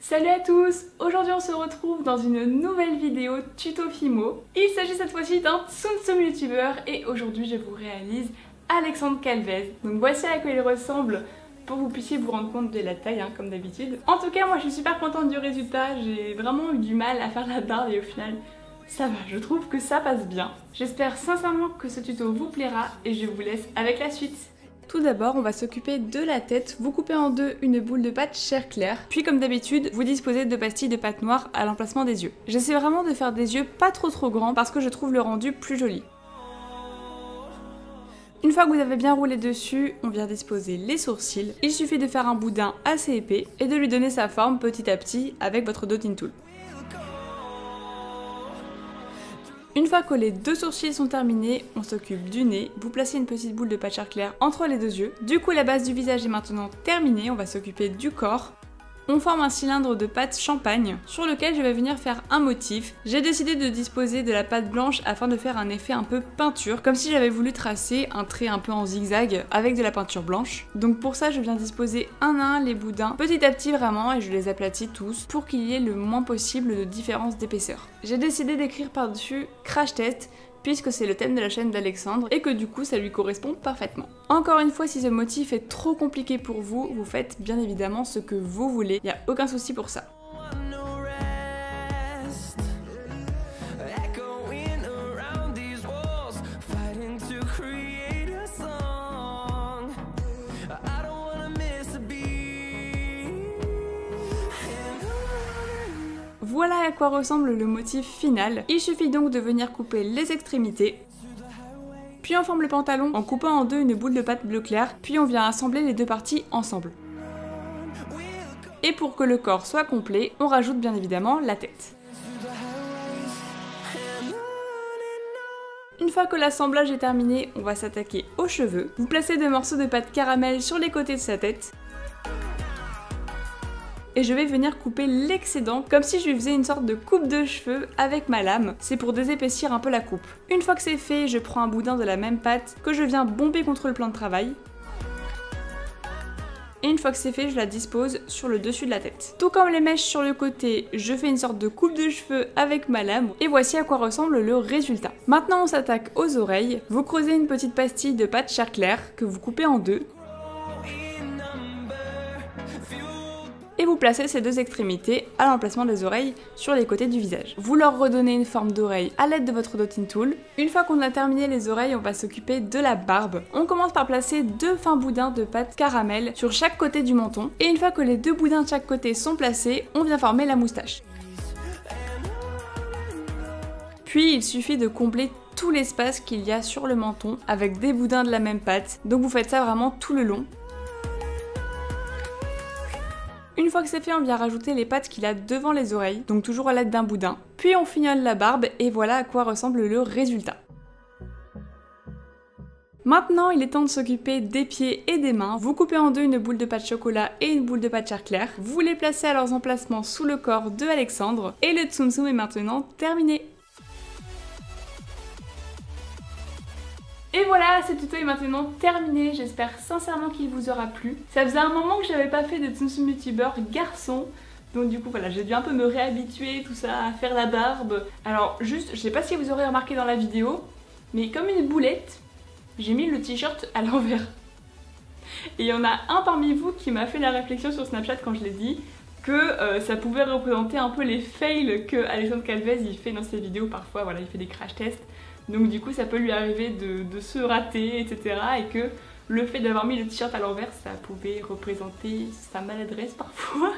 Salut à tous! Aujourd'hui on se retrouve dans une nouvelle vidéo tuto Fimo. Il s'agit cette fois-ci d'un Tsum Tsum youtubeur et aujourd'hui je vous réalise Alexandre Calvez. Donc voici à quoi il ressemble pour que vous puissiez vous rendre compte de la taille comme d'habitude. En tout cas moi je suis super contente du résultat, j'ai vraiment eu du mal à faire la barbe et au final ça va, je trouve que ça passe bien. J'espère sincèrement que ce tuto vous plaira et je vous laisse avec la suite. Tout d'abord, on va s'occuper de la tête. Vous coupez en deux une boule de pâte chair claire. Puis comme d'habitude, vous disposez de pastilles de pâte noire à l'emplacement des yeux. J'essaie vraiment de faire des yeux pas trop grands parce que je trouve le rendu plus joli. Une fois que vous avez bien roulé dessus, on vient disposer les sourcils. Il suffit de faire un boudin assez épais et de lui donner sa forme petit à petit avec votre dotting tool. Une fois que les deux sourcils sont terminés, on s'occupe du nez. Vous placez une petite boule de pâte chair claire entre les deux yeux. Du coup, la base du visage est maintenant terminée. On va s'occuper du corps. On forme un cylindre de pâte champagne sur lequel je vais venir faire un motif. J'ai décidé de disposer de la pâte blanche afin de faire un effet un peu peinture, comme si j'avais voulu tracer un trait un peu en zigzag avec de la peinture blanche. Donc pour ça, je viens disposer un à un les boudins, petit à petit vraiment, et je les aplatis tous pour qu'il y ait le moins possible de différence d'épaisseur. J'ai décidé d'écrire par-dessus Crash Test, puisque c'est le thème de la chaîne d'Alexandre et que du coup ça lui correspond parfaitement. Encore une fois, si ce motif est trop compliqué pour vous, vous faites bien évidemment ce que vous voulez, il n'y a aucun souci pour ça. Voilà à quoi ressemble le motif final. Il suffit donc de venir couper les extrémités. Puis on forme le pantalon en coupant en deux une boule de pâte bleu clair, puis on vient assembler les deux parties ensemble. Et pour que le corps soit complet, on rajoute bien évidemment la tête. Une fois que l'assemblage est terminé, on va s'attaquer aux cheveux. Vous placez deux morceaux de pâte caramel sur les côtés de sa tête. Et je vais venir couper l'excédent comme si je lui faisais une sorte de coupe de cheveux avec ma lame. C'est pour désépaissir un peu la coupe. Une fois que c'est fait, je prends un boudin de la même pâte que je viens bomber contre le plan de travail. Et une fois que c'est fait, je la dispose sur le dessus de la tête. Tout comme les mèches sur le côté, je fais une sorte de coupe de cheveux avec ma lame. Et voici à quoi ressemble le résultat. Maintenant on s'attaque aux oreilles. Vous creusez une petite pastille de pâte chair claire que vous coupez en deux. Et vous placez ces deux extrémités à l'emplacement des oreilles sur les côtés du visage. Vous leur redonnez une forme d'oreille à l'aide de votre dotting tool. Une fois qu'on a terminé les oreilles, on va s'occuper de la barbe. On commence par placer deux fins boudins de pâte caramel sur chaque côté du menton. Et une fois que les deux boudins de chaque côté sont placés, on vient former la moustache. Puis il suffit de combler tout l'espace qu'il y a sur le menton avec des boudins de la même pâte. Donc vous faites ça vraiment tout le long. Une fois que c'est fait, on vient rajouter les pattes qu'il a devant les oreilles, donc toujours à l'aide d'un boudin. Puis on fignole la barbe et voilà à quoi ressemble le résultat. Maintenant, il est temps de s'occuper des pieds et des mains. Vous coupez en deux une boule de pâte chocolat et une boule de pâte chair claire. Vous les placez à leurs emplacements sous le corps de Alexandre et le Tsum Tsum est maintenant terminé. Et voilà, ce tuto est maintenant terminé, j'espère sincèrement qu'il vous aura plu. Ça faisait un moment que j'avais pas fait de Tsum Tsum youtubeur garçon, donc du coup voilà, j'ai dû un peu me réhabituer tout ça, à faire la barbe. Alors juste, je sais pas si vous aurez remarqué dans la vidéo, mais comme une boulette, j'ai mis le t-shirt à l'envers. Et il y en a un parmi vous qui m'a fait la réflexion sur Snapchat quand je l'ai dit, que ça pouvait représenter un peu les fails que Alexandre Calvez il fait dans ses vidéos parfois, voilà, il fait des crash tests. Donc du coup ça peut lui arriver de se rater, etc. Et que le fait d'avoir mis le t-shirt à l'envers, ça pouvait représenter sa maladresse parfois.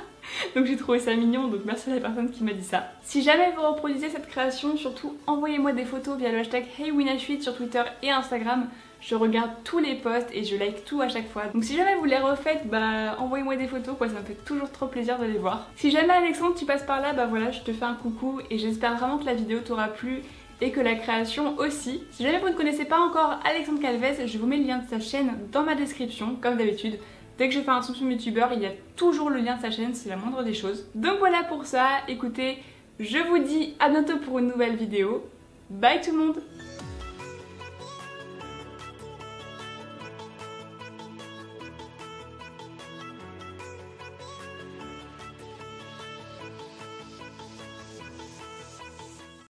Donc j'ai trouvé ça mignon, donc merci à la personne qui m'a dit ça. Si jamais vous reproduisez cette création, surtout envoyez-moi des photos via le hashtag HeyWinachute sur Twitter et Instagram. Je regarde tous les posts et je like tout à chaque fois. Donc si jamais vous les refaites, bah envoyez-moi des photos quoi, ça me fait toujours trop plaisir de les voir. Si jamais Alexandre tu passes par là, bah voilà, je te fais un coucou et j'espère vraiment que la vidéo t'aura plu et que la création aussi. Si jamais vous ne connaissez pas encore Alexandre Calvez, je vous mets le lien de sa chaîne dans ma description, comme d'habitude. Dès que je fais un Tsum Tsum youtubeur, il y a toujours le lien de sa chaîne, c'est la moindre des choses. Donc voilà pour ça, écoutez, je vous dis à bientôt pour une nouvelle vidéo. Bye tout le monde!